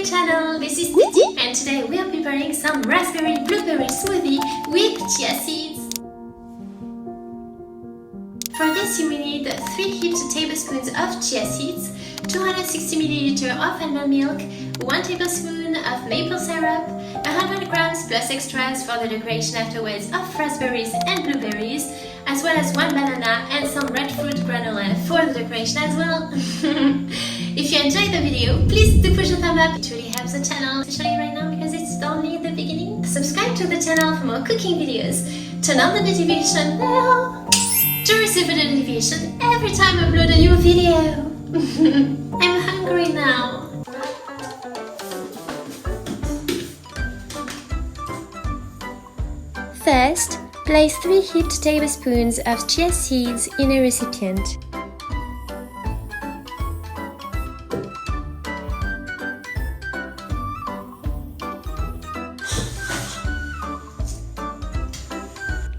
my channel, this is Titi and today we are preparing some raspberry blueberry smoothie with chia seeds. For this you will need 3 heaped tablespoons of chia seeds, 260 ml of almond milk, 1 tablespoon of maple syrup, 100 grams plus extras for the decoration afterwards of raspberries and blueberries, as well as 1 banana and some red fruit granola for the decoration as well. If you enjoyed the video, please do push the thumb up. It really helps the channel, especially right now because it's only the beginning. Subscribe to the channel for more cooking videos. Turn on the notification bell to receive a notification every time I upload a new video. I'm hungry now. First, place 3 heaped tablespoons of chia seeds in a recipient.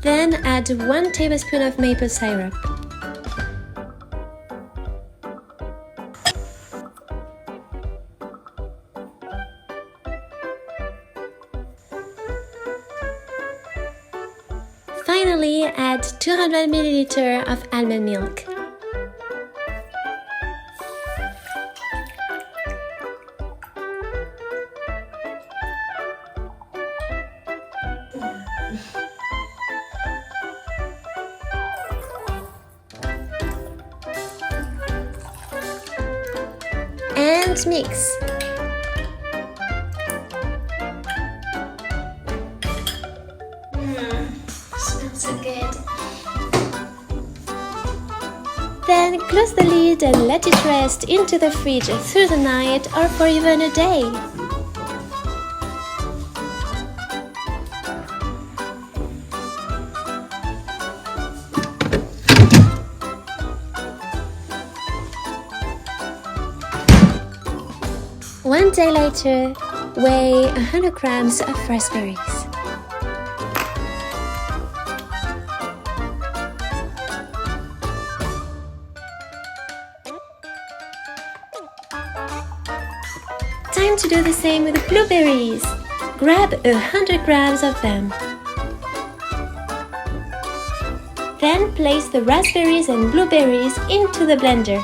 Then add 1 tablespoon of maple syrup. Finally, add 200 ml of almond milk. And mix. Smells so good. Then close the lid and let it rest into the fridge through the night or for even a day. One day later, weigh 100 grams of raspberries. Time to do the same with the blueberries. Grab 100 grams of them. Then place the raspberries and blueberries into the blender.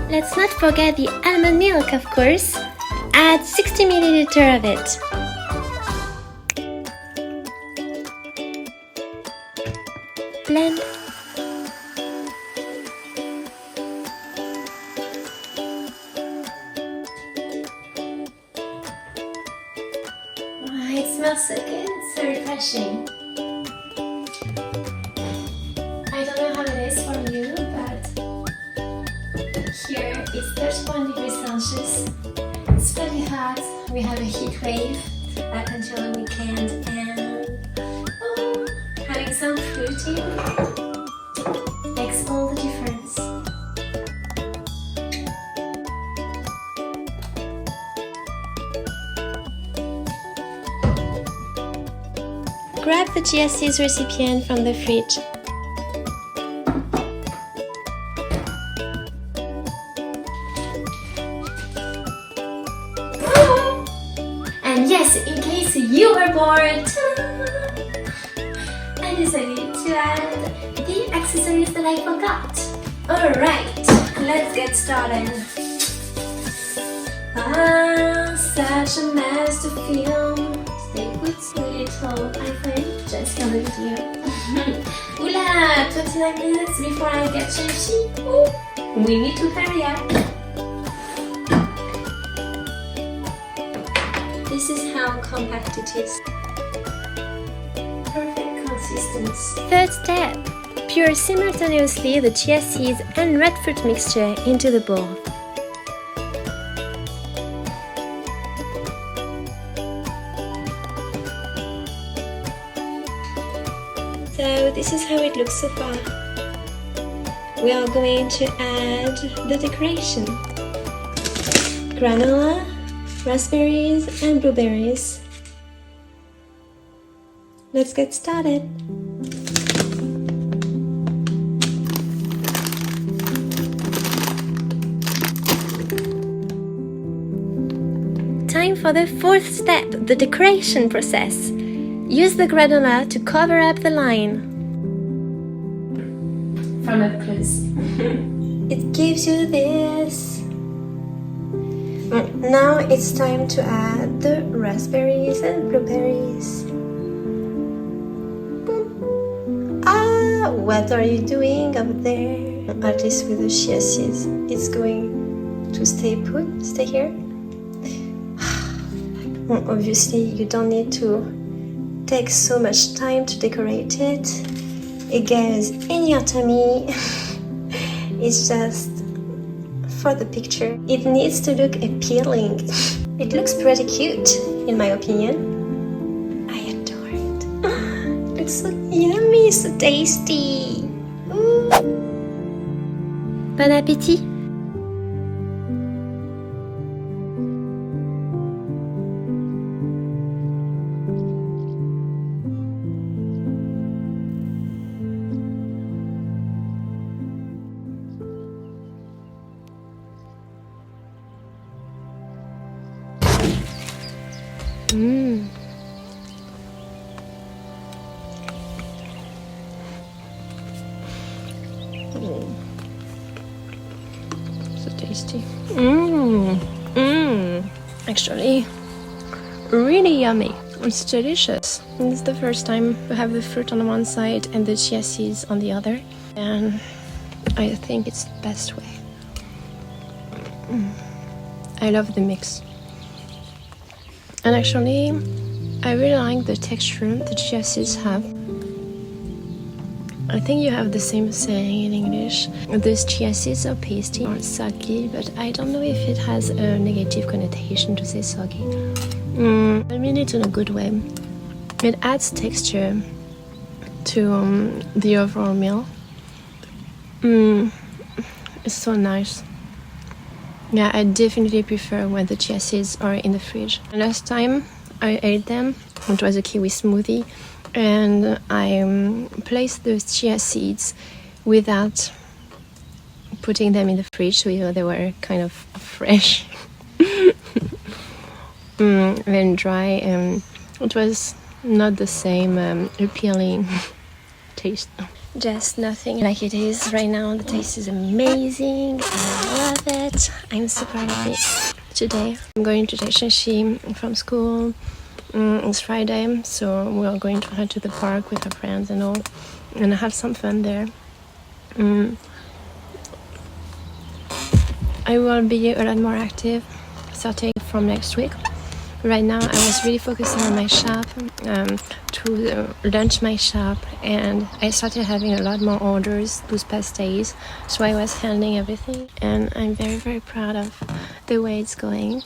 Let's not forget the almond milk, of course. Add 60 ml of it. Blend. Oh, it smells so good, so refreshing. I don't know how it is for you, but here it's 31 degrees Celsius. It's pretty hot. We have a heat wave up until the weekend, and having some fruit here makes all the difference. Grab the chia seeds recipient from the fridge. And yes, in case you were bored, I decided to add the accessories that I forgot. Alright, let's get started. Such a mess to film. Stay put, little iPhone, just on the video. Oula, 29 minutes before I get changed. We need to hurry up. This is how compact it is. Perfect consistency. Third step. Pour simultaneously the chia seeds and red fruit mixture into the bowl. So this is how it looks so far. We are going to add the decoration. Granola, raspberries and blueberries. Let's get started. for the fourth step, the decoration process. Use the granola to cover up the line. From up close. It gives you this. Now it's time to add the raspberries and blueberries. Ah, what are you doing up there? At least with the chia seeds, it's going to stay put, stay here. Obviously, you don't need to take so much time to decorate it. It goes in your tummy. It's just for the picture. It needs to look appealing. It looks pretty cute, in my opinion. I adore it. It looks so yummy, so tasty. Ooh. Bon appétit! So tasty. Actually, really yummy. It's delicious. It's the first time we have the fruit on one side and the chia seeds on the other, and I think it's the best way. I love the mix. And actually, I really like the texture the chia seeds have. I think you have the same saying in English. These chia seeds are pasty or soggy, but I don't know if it has a negative connotation to say soggy. I mean it in a good way. It adds texture to the overall meal. It's so nice. Yeah, I definitely prefer when the chia seeds are in the fridge. Last time I ate them, it was a kiwi smoothie, and I placed those chia seeds without putting them in the fridge, so they were kind of fresh and dry, and it was not the same appealing taste. Just nothing like it is right now. The taste is amazing. I love it. I'm so proud of it. Today I'm going to take Shashi from school. It's Friday, so we're going to head to the park with our friends and all, and have some fun there. I will be a lot more active starting from next week. Right now I was really focusing on my shop, to launch my shop, and I started having a lot more orders those past days, so I was handling everything, and I'm very, very proud of the way it's going.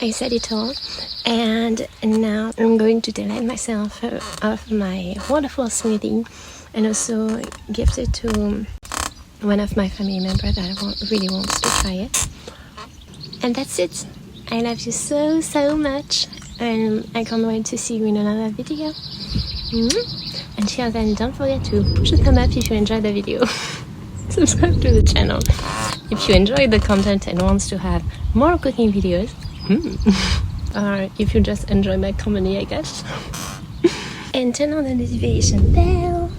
I said it all, and now I'm going to delight myself of my wonderful smoothie, and also gift it to one of my family members that really wants to try it. And that's it. I love you so, so much, and I can't wait to see you in another video. Until then, don't forget to push a thumb up if you enjoyed the video. Subscribe to the channel if you enjoyed the content and wants to have more cooking videos. Or if you just enjoy my comedy, I guess. And turn on the notification bell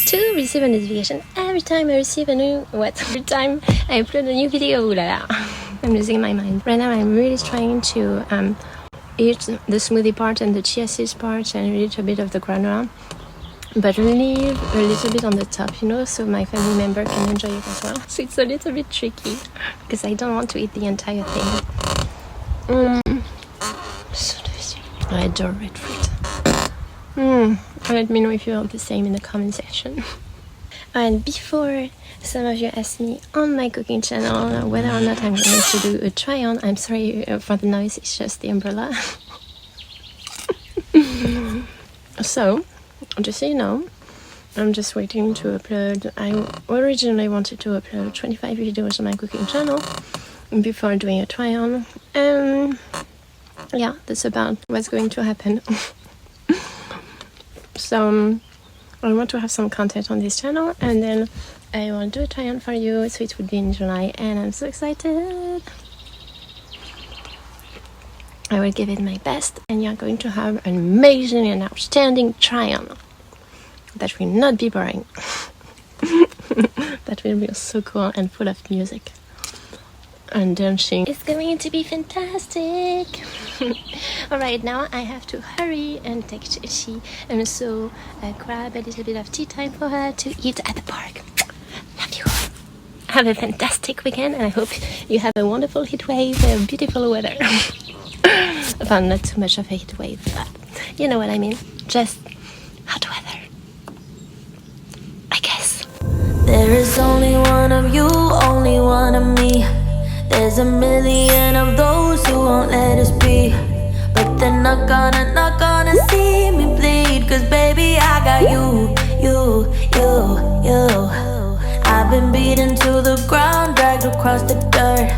to receive a notification every time I receive a new every time I upload a new video. Ooh la la. I'm losing my mind. Right now I'm really trying to eat the smoothie part and the chia seeds part and eat a bit of the granola, but leave a little bit on the top, you know, so my family member can enjoy it as well. So it's a little bit tricky because I don't want to eat the entire thing. So delicious. I adore red fruit. Let me know if you are the same in the comment section. And before some of you asked me on my cooking channel whether or not I'm going to do a try on. I'm sorry for the noise, it's just the umbrella. So, just so you know, I'm just waiting to upload. I originally wanted to upload 25 videos on my cooking channel before doing a try on, and yeah, that's about what's going to happen. So I want to have some content on this channel, and then I will do a try on for you, so it would be in July, and I'm so excited. I will give it my best, and you're going to have an amazing and outstanding try-on that will not be boring. That will be so cool and full of music and dancing. It's going to be fantastic. Alright, now I have to hurry and take Chi and so grab a little bit of tea time for her to eat at the park. Love you all. Have a fantastic weekend, and I hope you have a wonderful heat wave, beautiful weather. Well, not too much of a heat wave, but you know what I mean. Just hot weather, I guess. There is only one of you, only one of me. There's a million of those who won't let us be, but they're not gonna see me bleed. Cause baby, I got you. I've been beaten to the ground, dragged across the dirt.